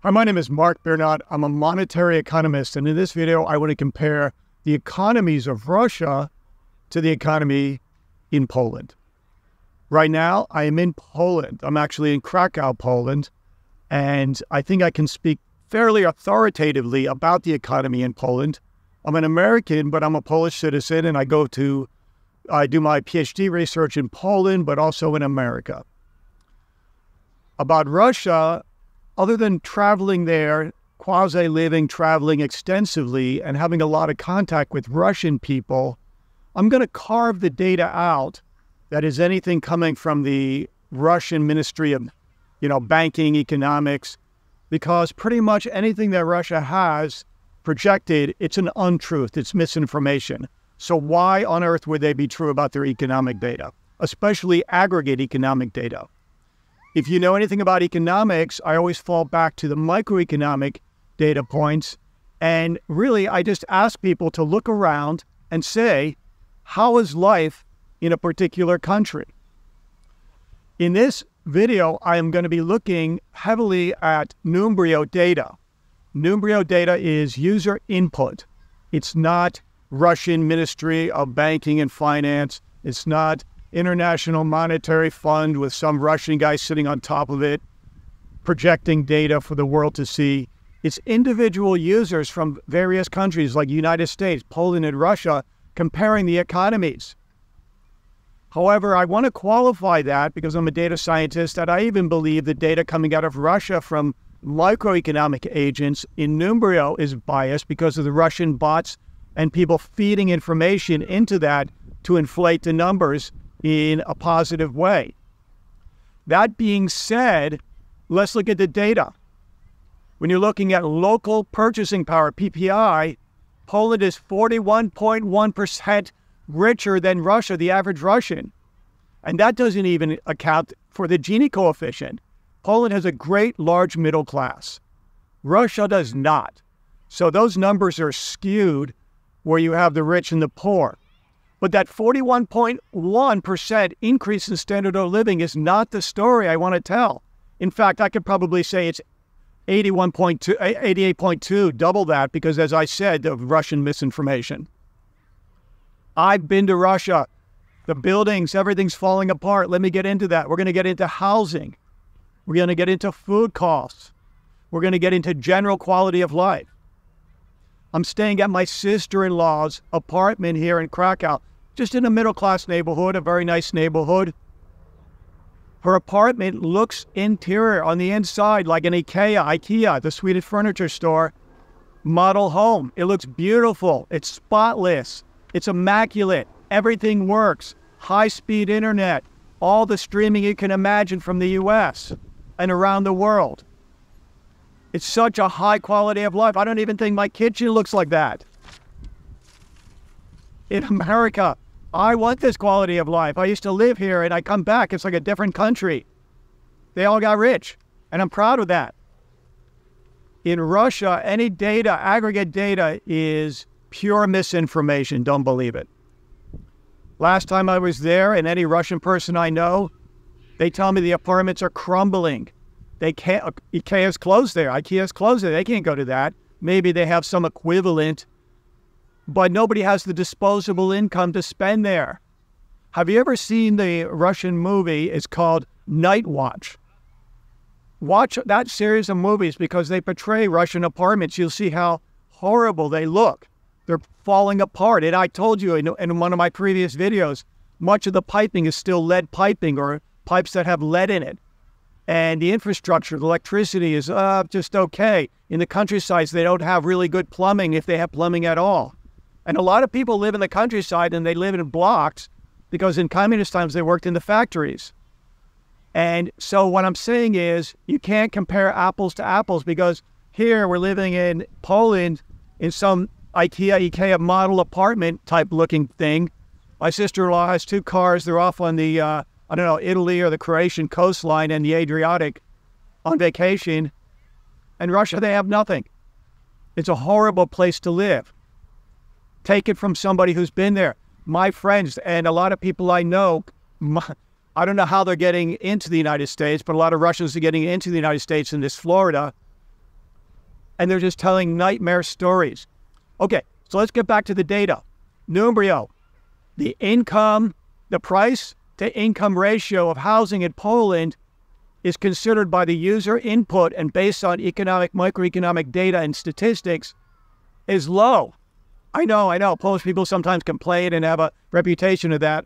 Hi, my name is Mark Bernard. I'm a monetary economist, and in this video, I want to compare the economies of Russia to the economy in Poland. Right now, I am in Poland. I'm actually in Krakow, Poland, and I think I can speak fairly authoritatively about the economy in Poland. I'm an American, but I'm a Polish citizen, and I do my PhD research in Poland, but also in America. About Russia, other than traveling there, quasi-living, traveling extensively, and having a lot of contact with Russian people, I'm going to carve the data out that is anything coming from the Russian Ministry of, Banking, Economics, because pretty much anything that Russia has projected, it's an untruth, it's misinformation. So why on earth would they be true about their economic data, especially aggregate economic data? If you know anything about economics, I always fall back to the microeconomic data points. And really, I just ask people to look around and say, how is life in a particular country? In this video, I am going to be looking heavily at Numbeo data. Numbeo data is user input. It's not Russian Ministry of Banking and Finance. It's not International Monetary Fund with some Russian guy sitting on top of it, projecting data for the world to see. It's individual users from various countries like United States, Poland, and Russia comparing the economies. However, I want to qualify that because I'm a data scientist that I even believe the data coming out of Russia from microeconomic agents in Numbeo is biased because of the Russian bots and people feeding information into that to inflate the numbers in a positive way. That being said, let's look at the data. When you're looking at local purchasing power, PPI, Poland is 41.1% richer than Russia, the average Russian. And that doesn't even account for the Gini coefficient. Poland has a great large middle class. Russia does not. So those numbers are skewed where you have the rich and the poor. But that 41.1% increase in standard of living is not the story I want to tell. In fact, I could probably say it's 88.2, double that, because as I said, of Russian misinformation. I've been to Russia. The buildings, everything's falling apart. Let me get into that. We're going to get into housing. We're going to get into food costs. We're going to get into general quality of life. I'm staying at my sister-in-law's apartment here in Krakow, just in a middle-class neighborhood, a very nice neighborhood. Her apartment looks interior on the inside like an IKEA, the Swedish furniture store, model home. It looks beautiful. It's spotless. It's immaculate. Everything works. High-speed internet. All the streaming you can imagine from the U.S. and around the world. It's such a high quality of life. I don't even think my kitchen looks like that. In America, I want this quality of life. I used to live here and I come back, it's like a different country. They all got rich, and I'm proud of that. In Russia, any data, aggregate data, is pure misinformation. Don't believe it. Last time I was there, and any Russian person I know, they tell me the apartments are crumbling. IKEA's closed there. IKEA's closed there. They can't go to that. Maybe they have some equivalent, but nobody has the disposable income to spend there. Have you ever seen the Russian movie? It's called Night Watch. Watch that series of movies because they portray Russian apartments. You'll see how horrible they look. They're falling apart. And I told you in one of my previous videos, much of the piping is still lead piping or pipes that have lead in it. And the infrastructure, the electricity is just okay. In the countryside, they don't have really good plumbing if they have plumbing at all. And a lot of people live in the countryside and they live in blocks because in communist times they worked in the factories. And so what I'm saying is you can't compare apples to apples because here we're living in Poland in some IKEA model apartment type looking thing. My sister-in-law has 2 cars. They're off on the, Italy or the Croatian coastline and the Adriatic on vacation. In Russia, they have nothing. It's a horrible place to live. Take it from somebody who's been there. My friends and a lot of people I know, I don't know how they're getting into the United States, but a lot of Russians are getting into the United States in this Florida. and they're just telling nightmare stories. Okay, so let's get back to the data. Numbeo, the price to income ratio of housing in Poland is considered by the user input and based on microeconomic data and statistics is low. I know. Polish people sometimes complain and have a reputation of that.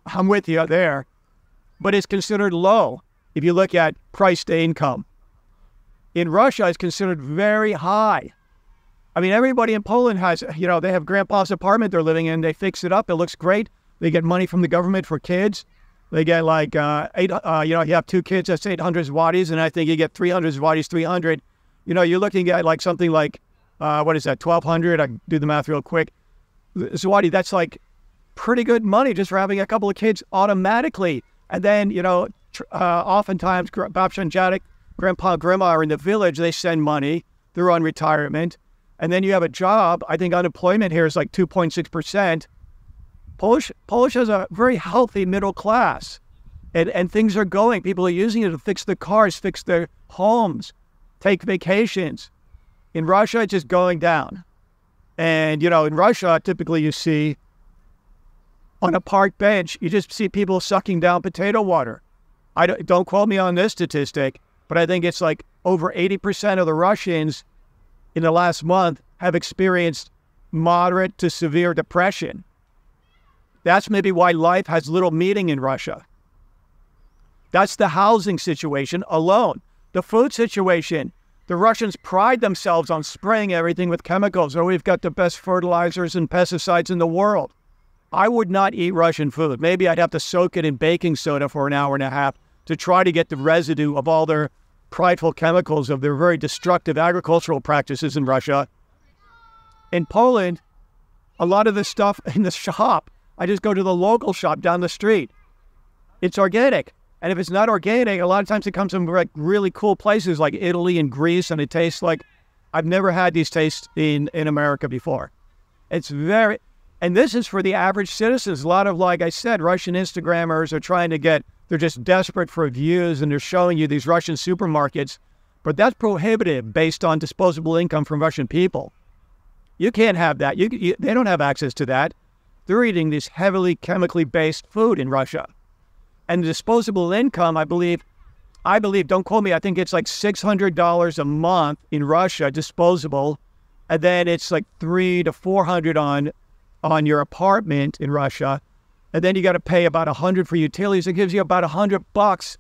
I'm with you there. But it's considered low if you look at price to income. In Russia, it's considered very high. I mean, everybody in Poland has, they have grandpa's apartment they're living in. They fix it up. It looks great. They get money from the government for kids. They get like, you have 2 kids, that's 800 zlotys, and I think you get 300 zlotys, 300. You're looking at like something like, what is that, 1,200? I can do the math real quick. Zloty, that's like pretty good money just for having a couple of kids automatically. And then, oftentimes, babcia and dziadek, grandpa and grandma are in the village. They send money. They're on retirement. And then you have a job. I think unemployment here is like 2.6%. Polish has a very healthy middle class. And things are going. People are using it to fix their cars, fix their homes, take vacations. In Russia, it's just going down. And, in Russia, typically you see on a park bench, you just see people sucking down potato water. Don't quote me on this statistic, but I think it's like over 80% of the Russians in the last month have experienced moderate to severe depression. That's maybe why life has little meaning in Russia. That's the housing situation alone. The food situation, the Russians pride themselves on spraying everything with chemicals. Oh, we've got the best fertilizers and pesticides in the world. I would not eat Russian food. Maybe I'd have to soak it in baking soda for an hour and a half to try to get the residue of all their prideful chemicals of their very destructive agricultural practices in Russia. In Poland, a lot of the stuff in the shop, I just go to the local shop down the street. It's organic. And if it's not organic, a lot of times it comes from like really cool places like Italy and Greece, and it tastes like I've never had these tastes in America before. And this is for the average citizens. A lot of, like I said, Russian Instagrammers are they're just desperate for views, and they're showing you these Russian supermarkets. But that's prohibitive based on disposable income from Russian people. You can't have that. They don't have access to that. They're eating this heavily chemically based food in Russia. And the disposable income, I believe, don't quote me, I think it's like $600 a month in Russia, disposable. And then it's like $300 to $400 on your apartment in Russia. And then you got to pay about $100 for utilities. It gives you about $100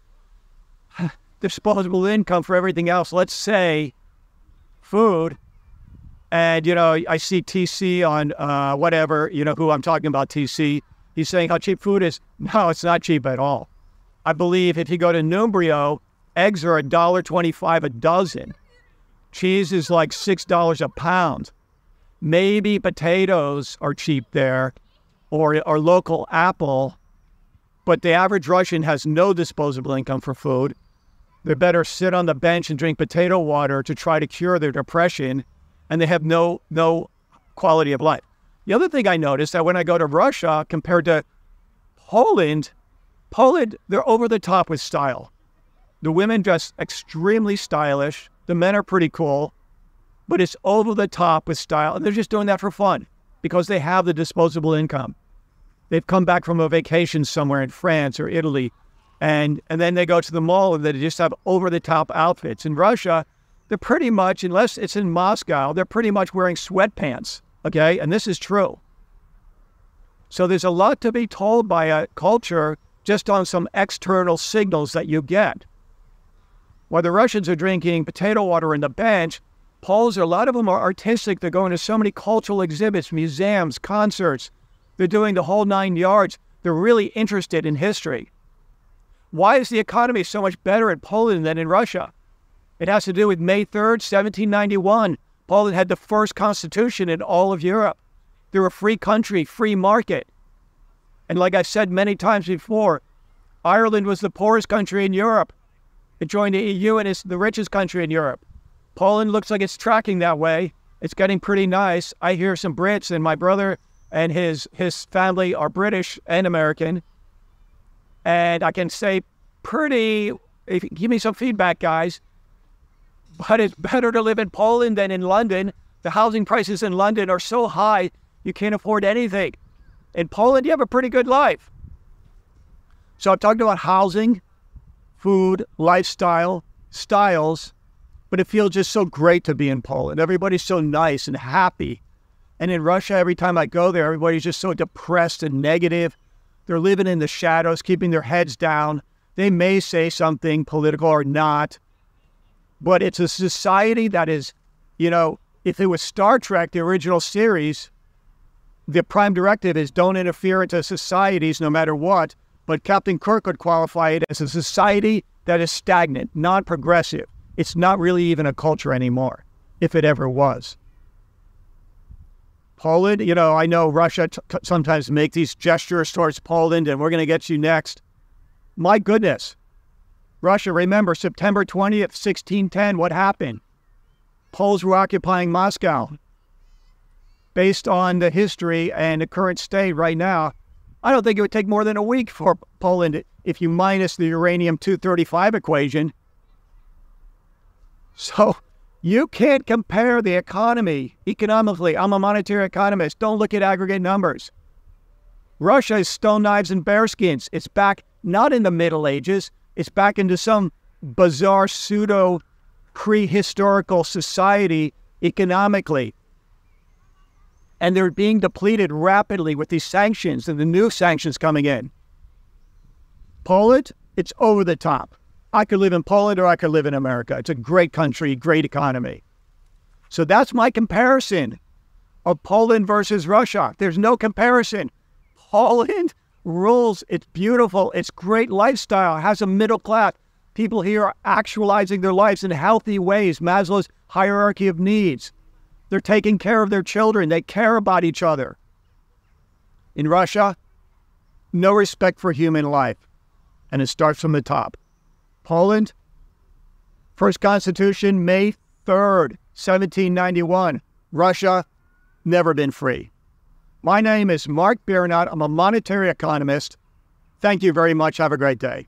disposable income for everything else. Let's say food. And, I see TC on whatever, who I'm talking about, TC. He's saying how cheap food is. No, it's not cheap at all. I believe if you go to Numbeo, eggs are $1.25 a dozen. Cheese is like $6 a pound. Maybe potatoes are cheap there, or local apple. But the average Russian has no disposable income for food. They better sit on the bench and drink potato water to try to cure their depression, and they have no quality of life. The other thing I noticed that when I go to Russia compared to Poland, they're over the top with style. The women dress extremely stylish. The men are pretty cool, but it's over the top with style. And they're just doing that for fun because they have the disposable income. They've come back from a vacation somewhere in France or Italy, and then they go to the mall and they just have over the top outfits. In Russia, they're pretty much, unless it's in Moscow, they're pretty much wearing sweatpants. Okay, and this is true. So there's a lot to be told by a culture just on some external signals that you get. While the Russians are drinking potato water in the bench, Poles, a lot of them are artistic. They're going to so many cultural exhibits, museums, concerts. They're doing the whole 9 yards. They're really interested in history. Why is the economy so much better in Poland than in Russia? It has to do with May 3rd, 1791. Poland had the first constitution in all of Europe. They're a free country, free market. And like I've said many times before, Ireland was the poorest country in Europe. It joined the EU and is the richest country in Europe. Poland looks like it's tracking that way. It's getting pretty nice. I hear some Brits, and my brother and his family are British and American. And I can say give me some feedback, guys. but it's better to live in Poland than in London. The housing prices in London are so high, you can't afford anything. In Poland, you have a pretty good life. So I'm talking about housing, food, lifestyle, styles, but it feels just so great to be in Poland. Everybody's so nice and happy. And in Russia, every time I go there, everybody's just so depressed and negative. They're living in the shadows, keeping their heads down. They may say something political or not, but it's a society that is, you know, if it was Star Trek, the original series, the prime directive is don't interfere into societies no matter what, but Captain Kirk would qualify it as a society that is stagnant, non-progressive. It's not really even a culture anymore, if it ever was. Poland, you know, I know Russia sometimes make these gestures towards Poland, and we're going to get you next. My goodness. Russia, remember, September 20th, 1610, what happened? Poles were occupying Moscow. Based on the history and the current state right now, I don't think it would take more than a week for Poland, if you minus the uranium-235 equation. So you can't compare the economy economically. I'm a monetary economist. Don't look at aggregate numbers. Russia is stone knives and bearskins. It's back not in the Middle Ages. It's back into some bizarre pseudo prehistorical society economically. And they're being depleted rapidly with these sanctions and the new sanctions coming in. Poland, it's over the top. I could live in Poland or I could live in America. It's a great country, great economy. So that's my comparison of Poland versus Russia. There's no comparison. Poland rules. It's beautiful. It's great lifestyle. It has a middle class. People here are actualizing their lives in healthy ways. Maslow's hierarchy of needs. They're taking care of their children. They care about each other. In Russia, no respect for human life. And it starts from the top. Poland, first constitution, May 3rd, 1791. Russia, never been free. My name is Mark Biernat. I'm a monetary economist. Thank you very much. Have a great day.